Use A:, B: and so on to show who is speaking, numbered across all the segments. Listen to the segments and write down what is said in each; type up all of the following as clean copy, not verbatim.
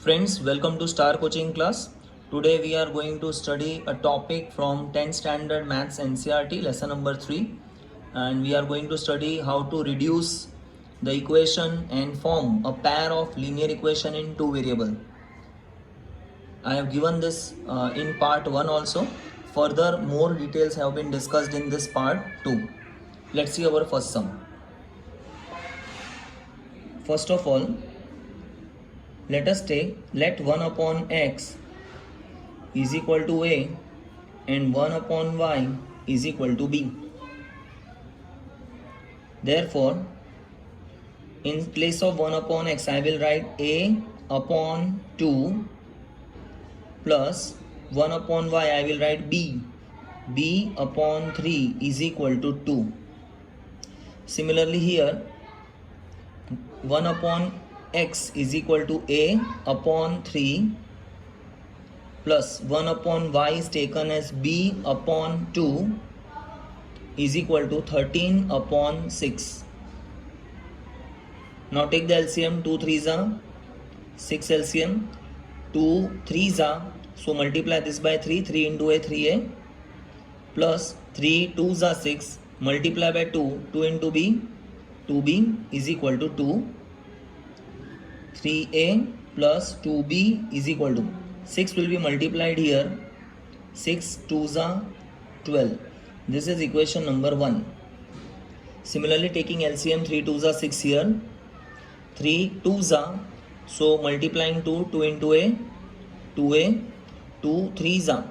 A: Friends, welcome to Star Coaching class. Today we are going to study a topic from 10th standard maths NCERT lesson number 3, and we are going to study how to reduce the equation and form a pair of linear equation in two variable. I have given this in part 1 also. Further, more details have been discussed in this part 2. Let's see our first sum. First of all, let us take let 1 upon x is equal to a and 1 upon y is equal to b. Therefore, in place of 1 upon x, I will write a upon 2 plus 1 upon y, I will write b upon 3 is equal to 2. Similarly here, 1 upon x is equal to a upon 3 plus 1 upon y is taken as b upon 2 is equal to 13 upon 6. Now take the LCM. 2 3s are 6 LCM, 2 3s are, so multiply this by 3, 3 into a 3a, plus 3 2s are 6, multiply by 2, 2 into b, 2b is equal to 2. 3a plus 2b is equal to 6 will be multiplied here, 6 2s are 12. This is equation number 1. Similarly, taking LCM, 3 2s are 6 here, 3 2s are, so multiplying 2, 2 into a, 2a, 2 3s are,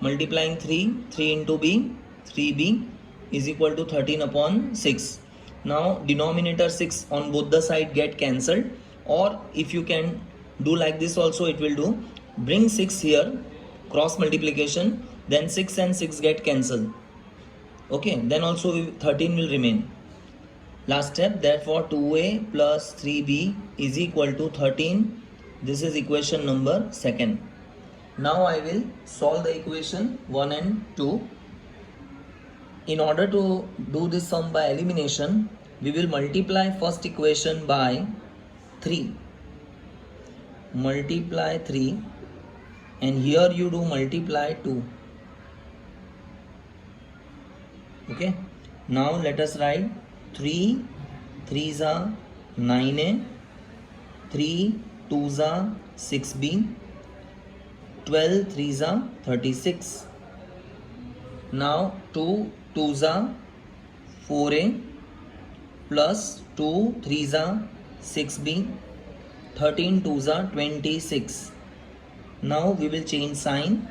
A: multiplying 3, 3 into b, 3b is equal to 13 upon 6. Now denominator 6 on both the side get cancelled, or if you can do like this also, it will do. Bring 6 here, cross multiplication, then 6 and 6 get cancelled. Okay, then also 13 will remain. Last step, therefore 2a plus 3b is equal to 13. This is equation number 2. Now I will solve the equation 1 and 2. In order to do this sum by elimination, we will multiply first equation by 3. Multiply 3, and here you do multiply 2. Okay, now let us write 3 3s are 9a, 3 2s are 6b, 12 3s are 36. Now 2 2s are 4a plus 2 3s are 6b, 13 2s are 26. Now we will change sign.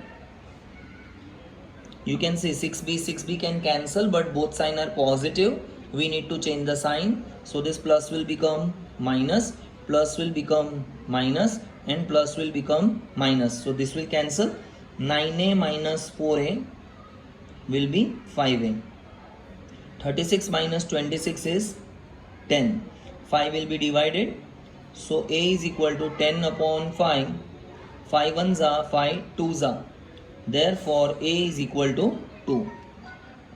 A: You can see 6b can cancel, but both sign are positive. We need to change the sign. So this plus will become minus, plus will become minus, and plus will become minus. So this will cancel. 9a minus 4a will be 5a. 36 minus 26 is 10. 5 will be divided. So a is equal to 10 upon 5. 5 1s are 5 2s are. Therefore a is equal to 2.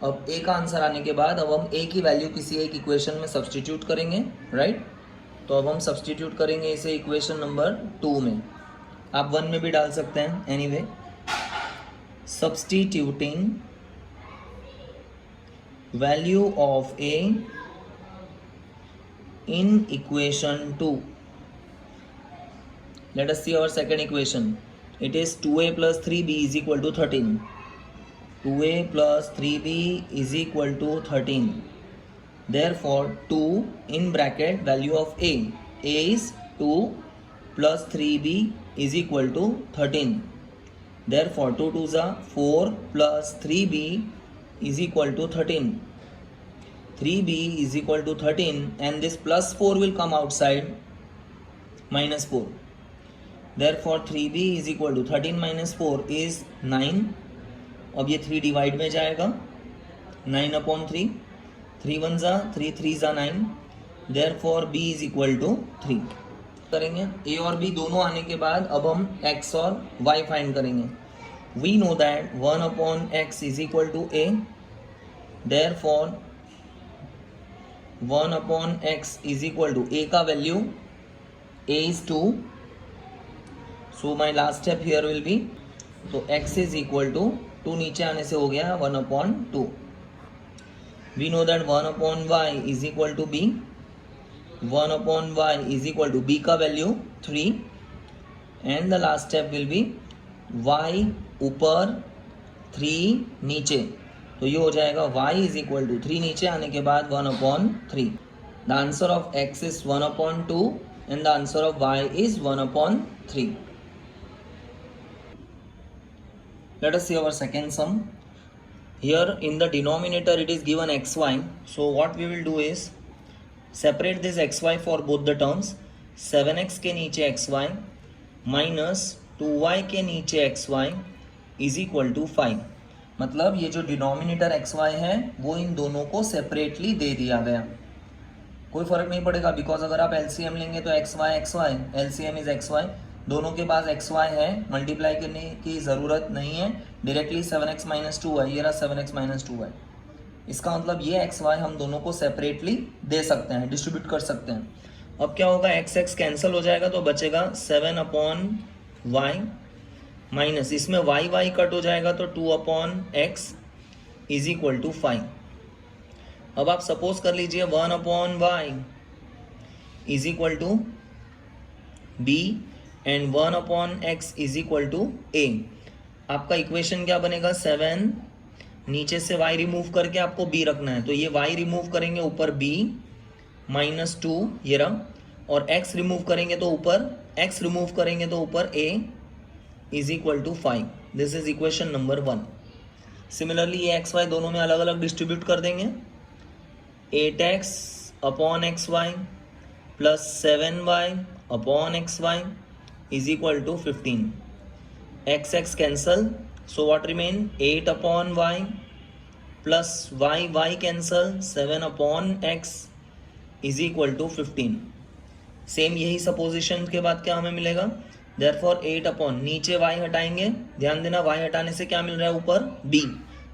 A: अब a का answer आने के बाद अब हम a की value किसी एक इक्वेशन में सब्स्टिट्यूट करेंगे, राइट? तो अब हम सब्स्टिट्यूट करेंगे इसे इक्वेशन नंबर 2 में. आप 1 में भी डाल सकते हैं. Anyway, substituting value of a in equation 2. Let us see our second equation. It is 2a plus 3b is equal to 13. 2a plus 3b is equal to 13. Therefore 2 in bracket value of a is 2 plus 3b is equal to 13. Therefore 2 2s are 4 plus 3b is equal to 13. 3b is equal to 13, and this plus 4 will come outside, minus 4. Therefore 3b is equal to 13 minus 4 is 9. अब ये 3 divide में जाएगा, 9 upon 3. 3 1s are 3 3s are 9. Therefore b is equal to 3. करेंगे a और b दोनों आने के बाद अब हम x और y फाइंड करेंगे. We know that 1 upon x is equal to a. Therefore 1 upon x is equal to a का value a is 2, so my last step here will be, तो x इज इक्वल टू 2 नीचे आने से हो गया 1/2. We know that 1/y is equal to b. 1/y is equal to b का value 3 and the last step will be y ऊपर 3 नीचे, तो ये हो जाएगा y इज इक्वल टू 3 नीचे आने के बाद 1/3. The answer of x is 1/2 and the answer of y is 1/3. Let us see our second sum. Here in the denominator it is given xy. So what we will do is separate this xy for both the terms. 7x के नीचे xy minus 2y के नीचे xy is equal to 5. मतलब ये जो denominator xy है वो इन दोनों को सेपरेटली दे दिया गया. कोई फर्क नहीं पड़ेगा बिकॉज अगर आप एलसीएम लेंगे तो xy एलसीएम इज xy, दोनों के पास xy है, मल्टीप्लाई करने की ज़रूरत नहीं है, डायरेक्टली 7x - 2y, ये रहा 7x - 2y. इसका मतलब ये xy हम दोनों को सेपरेटली दे सकते हैं, डिस्ट्रीब्यूट कर सकते हैं. अब क्या होगा, x कैंसिल हो जाएगा तो बचेगा 7/y माइनस इसमें y कट हो जाएगा तो 2/x इज इक्वल टू 5. अब आप सपोज कर लीजिए 1/y is equal to b and 1/x is equal to a. आपका इक्वेशन क्या बनेगा, 7 नीचे से y रिमूव करके आपको b रखना है, तो ये y रिमूव करेंगे ऊपर b -2 ये रहा, और x रिमूव करेंगे तो ऊपर a is equal to 5. This is equation number 1. Similarly ये xy दोनों में अलग अलग डिस्ट्रीब्यूट कर देंगे. 8x/xy plus 7y/xy is equal to 15. x cancel, so what remain, 8/y plus y cancel, 7/x is equal to 15. Same यही supposition के बाद क्या हमें मिलेगा, therefore 8 नीचे y हटाएंगे, ध्यान देना y हटाने से क्या मिल रहा है ऊपर b,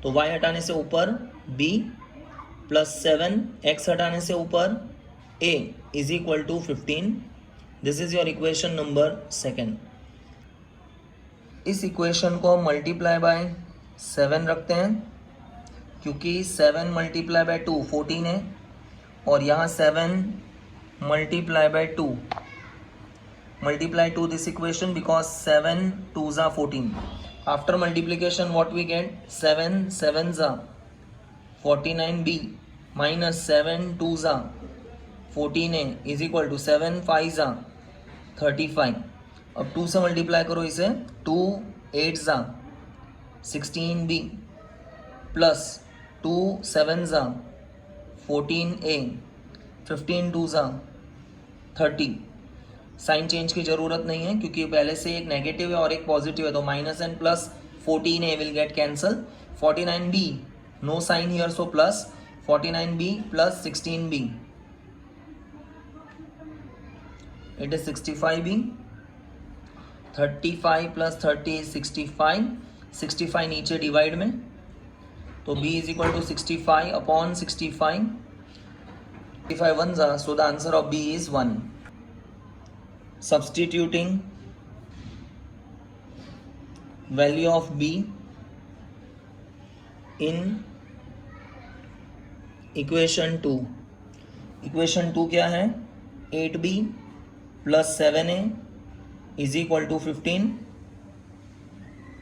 A: तो y हटाने से ऊपर b प्लस 7 x हटाने से ऊपर a is equal to 15. This is your equation number 2. इस इक्वेशन को मल्टीप्लाई बाय 7 रखते हैं क्योंकि 7 मल्टीप्लाई बाय 2 14 है, और यहाँ 7 multiply by 2 multiply to this equation because 7 2s are 14. After multiplication what we get, 7 7s are 49b minus 7 2s are 14a is equal to 7 5s are 35. अब 2 से multiply करो इसे, 2 8s are 16b plus 2 7s are 14a 15 2s are 30. Sign change की ज़रूरत नहीं है क्योंकि पहले से एक नेगेटिव है और एक पॉजिटिव है, तो minus and plus 14a will get cancel. 49b no sign here, so plus 49b plus 16b, it is 65b. 35 plus 30 is 65. 65 नीचे डिवाइड में, तो b is equal to 65/65. 65 ones are, so the answer of b is 1. Substituting value of b in equation 2. Equation 2 क्या है, 8b plus 7a is equal to 15.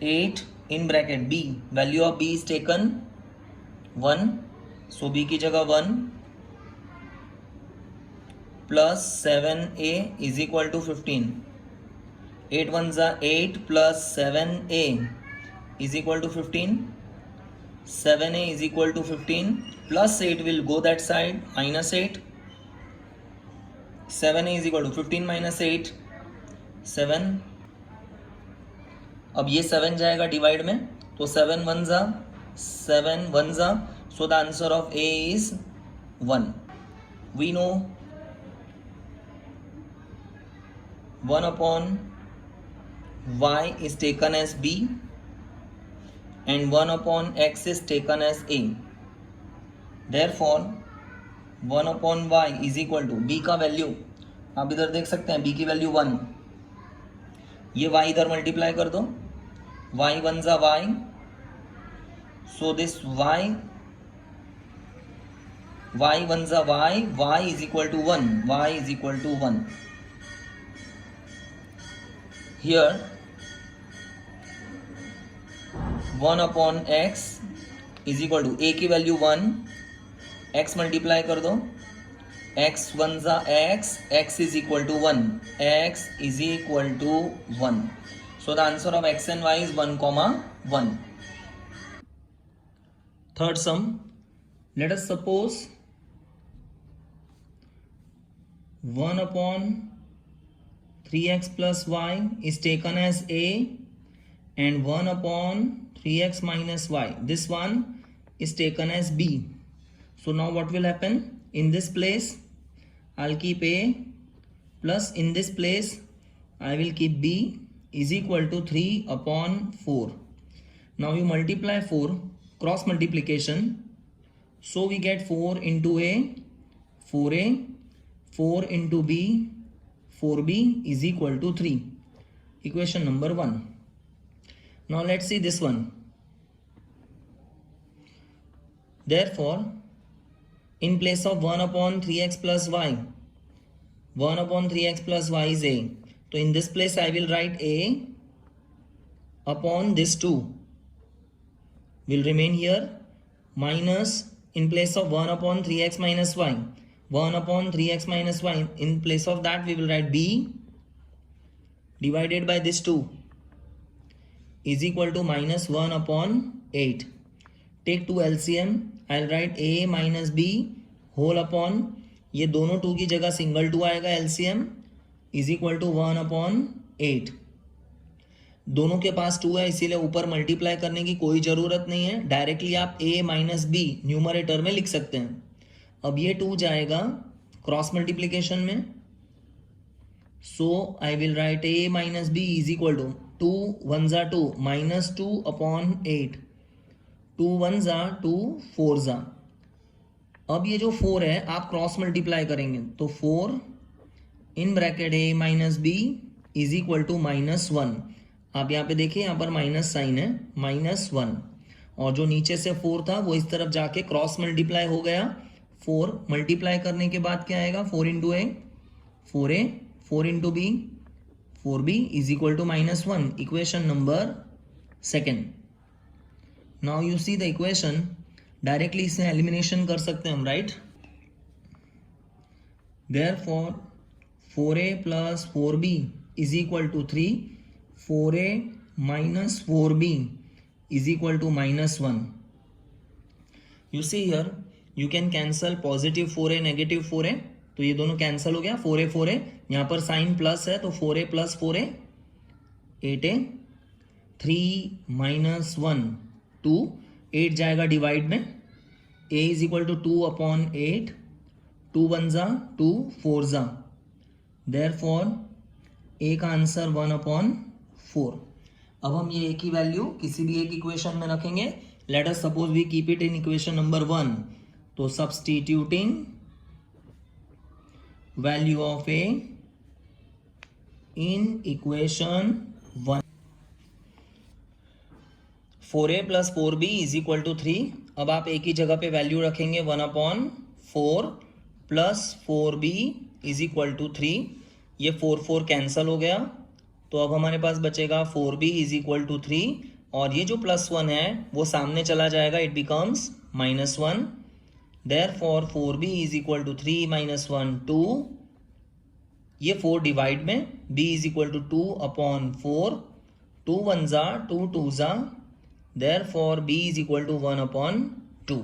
A: 8 in bracket b, value of b is taken 1, so b की जगह 1 plus 7a is equal to 15. 8 1s are 8 plus 7a is equal to 15. 7a is equal to 15 plus 8 will go that side, minus 8. 7a is equal to 15 minus 8 7. अब ये 7 जाएगा divide में, तो 7 1s are 7 1s are, so the answer of a is 1. We know 1/y is taken as b and 1/x is taken as a. Therefore 1/y is equal to b का value आप इधर देख सकते हैं, b की value 1 ये y इधर multiply कर दो, y 1 जा y, सो दिस y 1 जा y is equal to 1, y is equal to 1. Here 1 upon x is equal to a की वैल्यू 1, x मल्टीप्लाई कर दो, x 1 जा x is equal to 1, x is equal to 1. So the answer of x and y is 1, 1. Third sum, let us suppose 1 upon 3x plus y is taken as a and 1 upon 3x minus y, this one is taken as b. So now what will happen? In this place I'll keep a, plus in this place I will keep b is equal to 3 upon 4. Now you multiply 4, cross multiplication, so we get 4 into a, 4a, 4 into b, 4b is equal to 3. Equation number 1. Now let's see this one. Therefore, in place of 1 upon 3x plus y, 1 upon 3x plus y is a. So in this place I will write a upon this 2 will remain here, minus in place of 1 upon 3x minus y, 1 upon 3x minus y, in place of that we will write b divided by this 2 is equal to minus 1 upon 8. Take 2 LCM, I'll write a minus b whole upon, ये दोनों 2 की जगह single 2 आएगा, LCM is equal to 1 upon 8. दोनों के पास 2 है इसीलिए ऊपर मल्टीप्लाई करने की कोई ज़रूरत नहीं है, डायरेक्टली आप a माइनस बी न्यूमरेटर में लिख सकते हैं. अब ये 2 जाएगा क्रॉस मल्टीप्लिकेशन में, so I will write a minus B is equal to 2 1 जा 2 माइनस 2 अपॉन 8, 2 1 जा 2 4 जा. अब ये जो 4 है आप क्रॉस मल्टीप्लाई करेंगे तो 4 in bracket a minus B is equal to minus 1. आप यहाँ पे देखिए, यहाँ पर माइनस साइन है, माइनस 1, और जो नीचे से 4 था वो इस तरफ जाके क्रॉस मल्टीप्लाई हो गया. 4 मल्टीप्लाई करने के बाद क्या आएगा, 4 into a 4a, 4 into b 4b is equal to minus 1. Equation number 2. Now you see the equation, directly इसे एलिमिनेशन कर सकते हैं हम, right. Therefore 4a plus 4b is equal to 3, 4a minus 4b is equal to minus 1. You see here you can cancel positive 4a negative 4a, तो ये दोनों cancel हो गया, 4a 4a, यहाँ पर साइन प्लस है तो 4a plus 4a 8a, 3 minus 1 2, 8 जाएगा डिवाइड में, a is equal to 2 upon 8, 2 1 जा 2 4 जा, देयरफॉर a का आंसर 1 अपॉन 4. अब हम ये a की वैल्यू किसी भी एक इक्वेशन में रखेंगे. Let us suppose we keep it in equation number 1, तो substituting value of a in equation 1, 4a plus 4b is equal to 3. अब आप a की जगह पे वैल्यू रखेंगे 1 upon 4 plus 4b is equal to 3. ये 4 4 कैंसल हो गया, तो अब हमारे पास बचेगा 4b इज इक्वल टू 3, और ये जो प्लस 1 है वो सामने चला जाएगा, it becomes minus 1. Therefore 4b is equal to 3 minus 1 2, ये 4 डिवाइड में, b is equal to 2 upon 4, 2 1 जा 2 2 जा, therefore b is equal to 1 upon 2.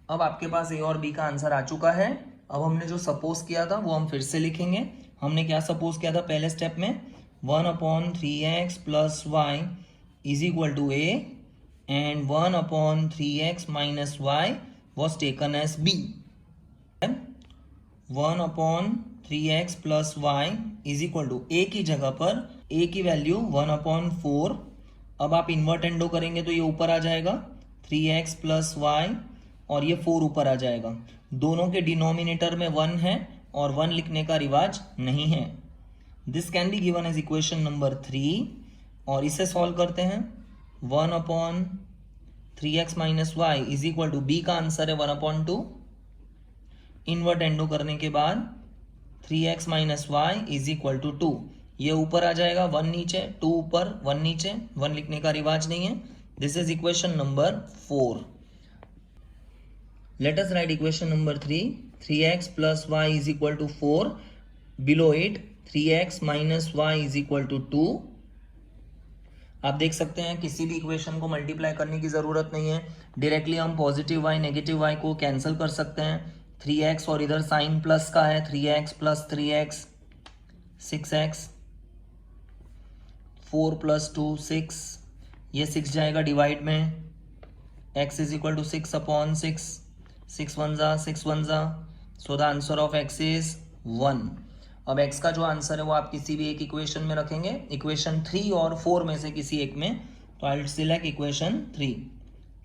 A: अब आपके पास a और b का आंसर आ चुका है. अब हमने जो सपोज किया था वो हम फिर से लिखेंगे. हमने क्या सपोज किया था पहले स्टेप में, 1 upon 3x plus y is equal to a and 1 upon 3x minus y was taken as b. 1 upon 3x plus y is equal to a की जगह पर a की वैल्यू 1 अपॉन 4. अब आप इन्वर्ट एंडो करेंगे तो ये ऊपर आ जाएगा 3x प्लस y, और ये 4 ऊपर आ जाएगा. दोनों के डिनोमिनेटर में 1 है और 1 लिखने का रिवाज नहीं है. This can be given as equation number 3 और इसे सॉल्व करते हैं 1/3x minus y is equal to b का आंसर है 1/2 इनवर्ट एंडो करने के बाद 3x minus y is equal to 2 ये ऊपर आ जाएगा 1 नीचे 2 ऊपर 1 नीचे 1 लिखने का रिवाज नहीं है this is equation number 4 let us write equation number 3x plus y is equal to 4 below it 3x minus y is equal to 2 आप देख सकते हैं किसी भी इक्वेशन को मल्टीप्लाई करने की जरूरत नहीं है डायरेक्टली हम पॉजिटिव y नेगेटिव y को कैंसिल कर सकते हैं 3x और इधर साइन प्लस का है 3x plus 3x 6x 4 plus 2 6 ये 6 जाएगा डिवाइड में x इज इक्वल टू 6/6 6 1 जा सो the answer of x is 1 अब x का जो आंसर है वो आप किसी भी एक इक्वेशन में रखेंगे इक्वेशन 3 और 4 में से किसी एक में तो I will select equation 3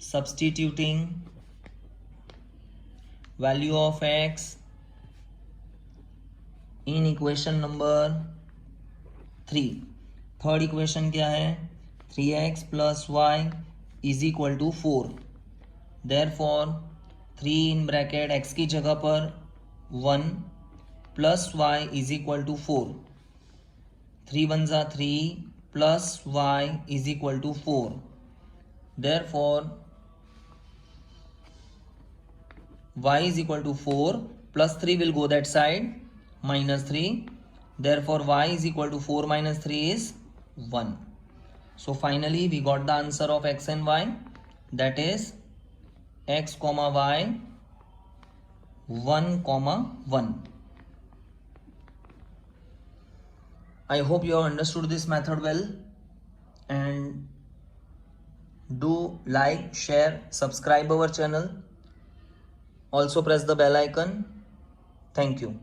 A: substituting value of x in equation number 3 third equation क्या है 3x plus y is equal to 4 therefore 3 in bracket x की जगह पर 1 plus y is equal to 4 3 1 जा 3 plus y is equal to 4 therefore y is equal to 4 plus 3 will go that side minus 3 therefore y is equal to 4 minus 3 is 1 so finally we got the answer of x and y that is x comma y 1 comma 1 I hope you have understood this method well and do like share subscribe our channel also press the bell icon thank you